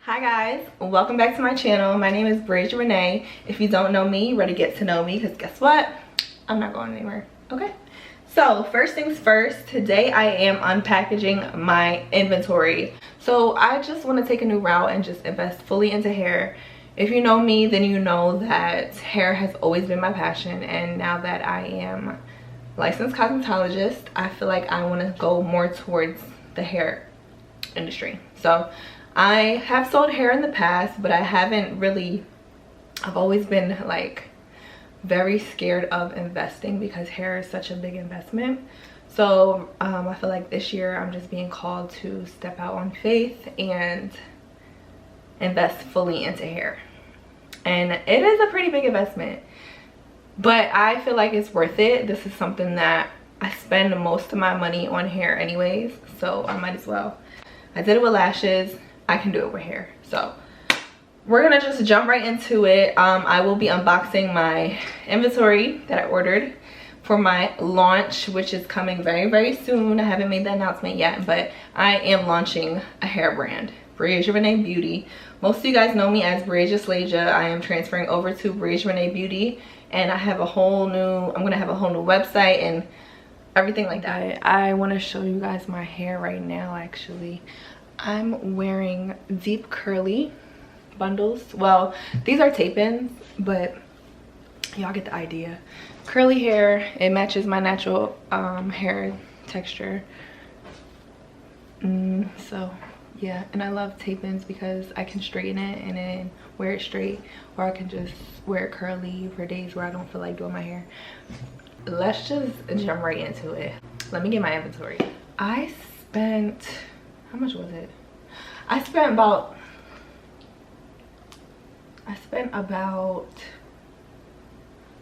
Hi guys, welcome back to my channel. My name is Bridge Renee. If you don't know me, you're ready to get to know me because guess what? I'm not going anywhere, okay? So first things first, today I am unpackaging my inventory. So I just want to take a new route and just invest fully into hair. If you know me, then you know that hair has always been my passion, and now that I am licensed cosmetologist, I feel like I want to go more towards the hair industry. So I have sold hair in the past, but I haven't really, I've always been like very scared of investing because hair is such a big investment. So I feel like this year I'm just being called to step out on faith and invest fully into hair. And it is a pretty big investment, but I feel like it's worth it. This is something that I spend most of my money on hair anyways, so I might as well. I did it with lashes, I can do it with hair. So we're gonna just jump right into it. I will be unboxing my inventory that I ordered for my launch, which is coming very, very soon. I haven't made the announcement yet, but I am launching a hair brand, Bridge Renee Beauty. Most of you guys know me as Bridge Aslasia. I am transferring over to Bridge Renee Beauty, and I'm gonna have a whole new website and everything like that. I want to show you guys my hair right now. Actually, I'm wearing deep curly bundles. Well, these are tape-ins, but y'all get the idea. Curly hair, it matches my natural hair texture. So yeah, and I love tape-ins because I can straighten it and then wear it straight, or I can just wear it curly for days where I don't feel like doing my hair. Let's just jump right into it. Let me get my inventory. I spent, how much was it? I spent about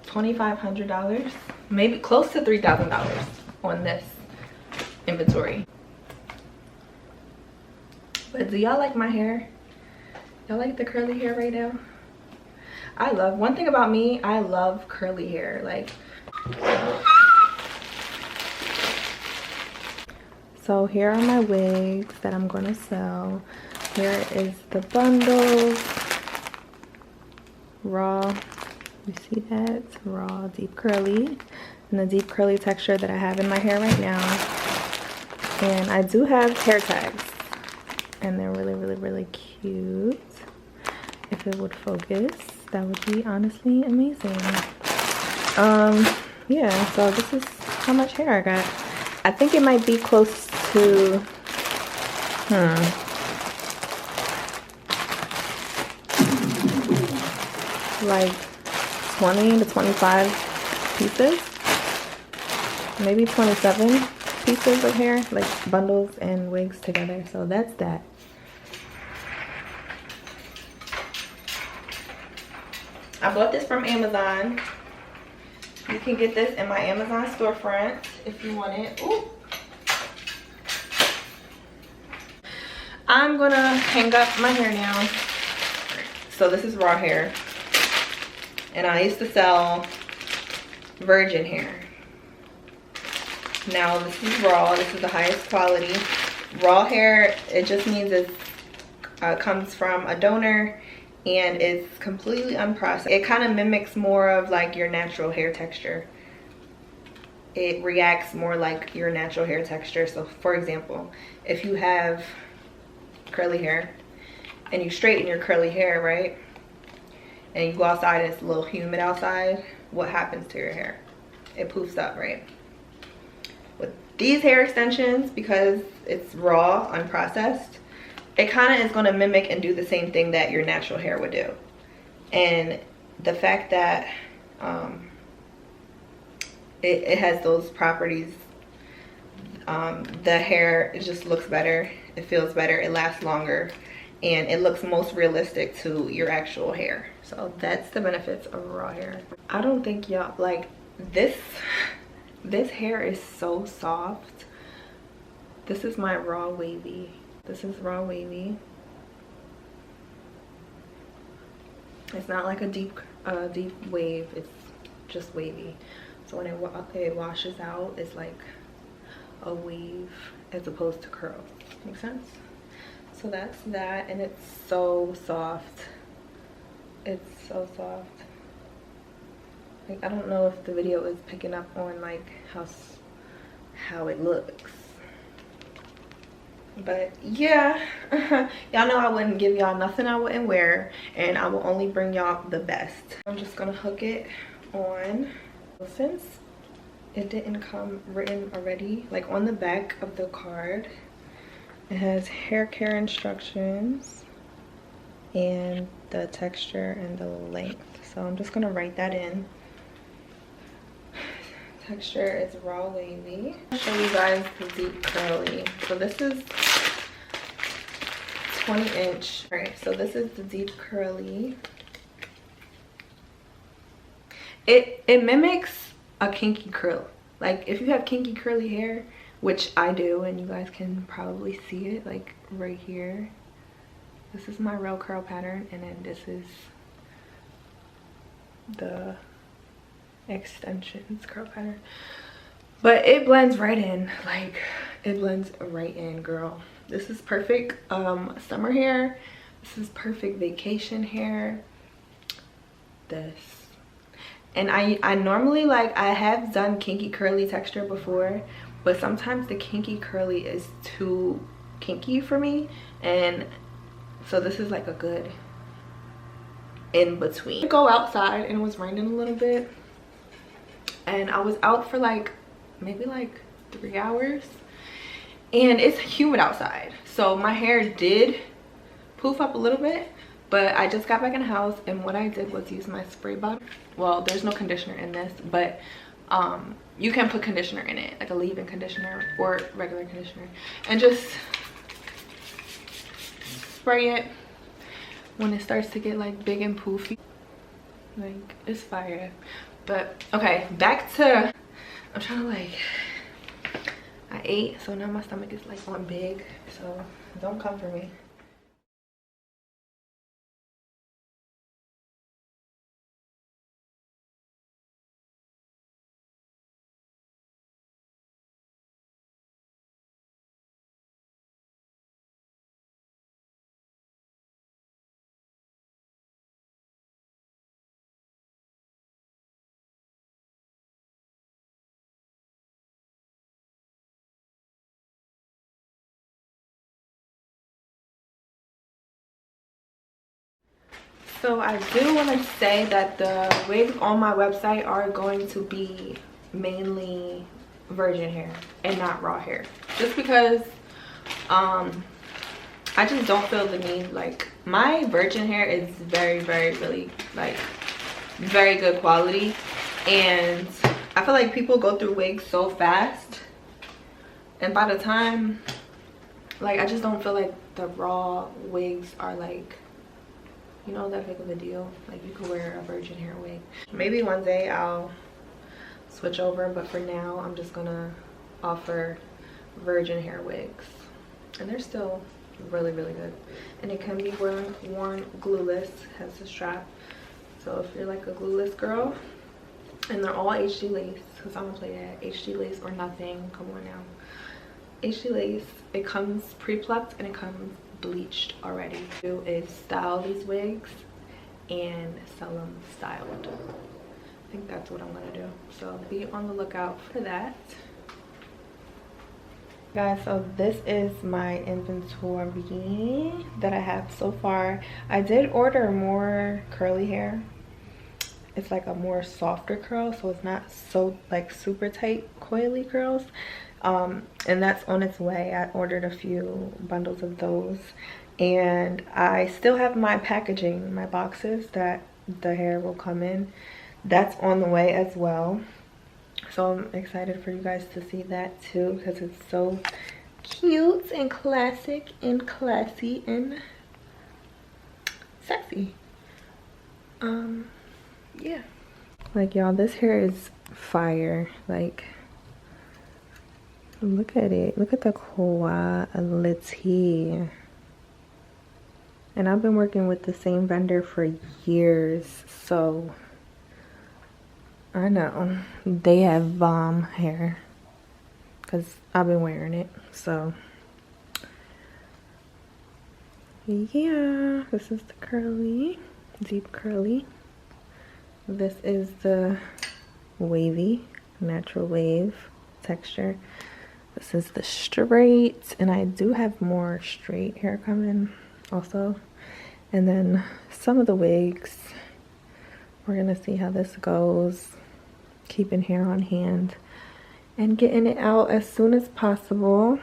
$2,500, maybe close to $3,000 on this inventory. But do y'all like my hair? Y'all like the curly hair right now? I love, one thing about me, I love curly hair. Like, so here are my wigs that I'm gonna sell. Here is the bundles. Raw, you see that? Raw, deep curly, and the deep curly texture that I have in my hair right now. And I do have hair tags, and they're really, really, really cute. If it would focus, that would be honestly amazing. Yeah, so this is how much hair I got. I think it might be close to like 20 to 25 pieces, maybe 27 pieces of hair, like bundles and wigs together. So that's that. I bought this from Amazon. You can get this in my Amazon storefront if you want it. Ooh. I'm gonna hang up my hair now. So this is raw hair, and I used to sell virgin hair. Now this is raw. This is the highest quality. Raw hair, it just means it comes from a donor and it's completely unprocessed. It kind of mimics more of like your natural hair texture. It reacts more like your natural hair texture. So for example, if you have curly hair and you straighten your curly hair, right, and you go outside and it's a little humid outside, what happens to your hair? It poofs up, right? With these hair extensions, because it's raw, unprocessed, it kind of is going to mimic and do the same thing that your natural hair would do. And the fact that it has those properties, the hair, it just looks better, it feels better, it lasts longer, and it looks most realistic to your actual hair. So that's the benefits of raw hair. I don't think y'all like this hair is so soft. This is my raw wavy. This is raw wavy. It's not like a deep wave, it's just wavy. So when it washes out, it's like a wave as opposed to curls. Make sense? So that's that, and it's so soft. It's so soft. Like, I don't know if the video is picking up on like how it looks, but yeah. Y'all know I wouldn't give y'all nothing I wouldn't wear, and I will only bring y'all the best. I'm just gonna hook it on. Since it didn't come written already, like on the back of the card, it has hair care instructions and the texture and the length. So I'm just gonna write that in. Texture is raw wavy. I'll show you guys the deep curly. So this is 20-inch. All right, so this is the deep curly. It mimics a kinky curl. Like if you have kinky curly hair, which I do, and you guys can probably see it like right here. This is my real curl pattern, and then this is the extensions curl pattern. But it blends right in. Like it blends right in, girl. This is perfect summer hair. This is perfect vacation hair. This. And I normally, like, I have done kinky curly texture before, but sometimes the kinky curly is too kinky for me, and so this is like a good in between. Go outside, and it was raining a little bit, and I was out for like maybe like 3 hours, and it's humid outside, so my hair did poof up a little bit. But I just got back in the house, and what I did was use my spray bottle. Well, there's no conditioner in this, but you can put conditioner in it, like a leave-in conditioner or regular conditioner, and just spray it when it starts to get like big and poofy. Like, it's fire. But okay, back to, I'm trying to like, I ate, so now my stomach is like on big, so don't come for me. So I do want to say that the wigs on my website are going to be mainly virgin hair and not raw hair, just because I just don't feel the need. Like, my virgin hair is very really like very good quality, and I feel like people go through wigs so fast, and by the time, like, I just don't feel like the raw wigs are like, you know, that big of a deal. Like, you could wear a virgin hair wig. Maybe one day I'll switch over, but for now I'm just gonna offer virgin hair wigs, and they're still really good, and it can be worn glueless. Has a strap, so if you're like a glueless girl, and they're all HD lace, because I'm gonna play that HD lace or nothing. Come on now. HD lace, it comes pre-plucked and it comes bleached already. Do is style these wigs and sell them styled. I think that's what I'm gonna do, so be on the lookout for that, guys. So this is my inventory that I have so far. I did order more curly hair. It's like a more softer curl, so it's not so like super tight coily curls, and that's on its way. I ordered a few bundles of those, and I still have my packaging, my boxes that the hair will come in. That's on the way as well, so I'm excited for you guys to see that too, because it's so cute and classic and classy and sexy. Yeah, like, y'all, this hair is fire. Like, look at it, look at the quality. And I've been working with the same vendor for years, so I know they have bomb hair because I've been wearing it. So yeah, this is the curly, deep curly. This is the wavy, natural wave texture. This is the straight, and I do have more straight hair coming also. And then some of the wigs. We're gonna see how this goes. Keeping hair on hand and getting it out as soon as possible.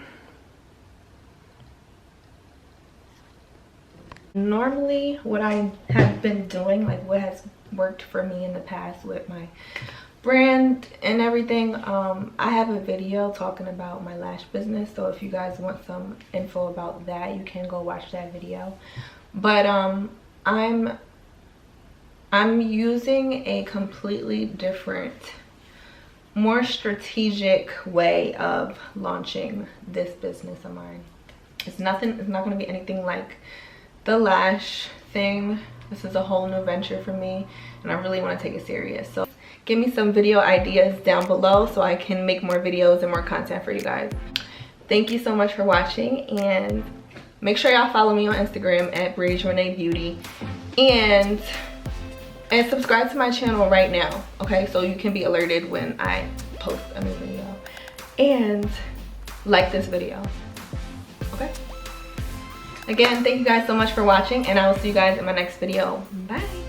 Normally what I have been doing, like what has worked for me in the past with my brand and everything, I have a video talking about my lash business, so if you guys want some info about that, you can go watch that video. But I'm using a completely different, more strategic way of launching this business of mine. It's not going to be anything like the lash thing. This is a whole new venture for me, and I really want to take it serious. So give me some video ideas down below so I can make more videos and more content for you guys. Thank you so much for watching, and make sure y'all follow me on Instagram at BraidsReneeBeauty, and subscribe to my channel right now, okay, so you can be alerted when I post a new video, and like this video, okay? Again, thank you guys so much for watching, and I will see you guys in my next video. Bye.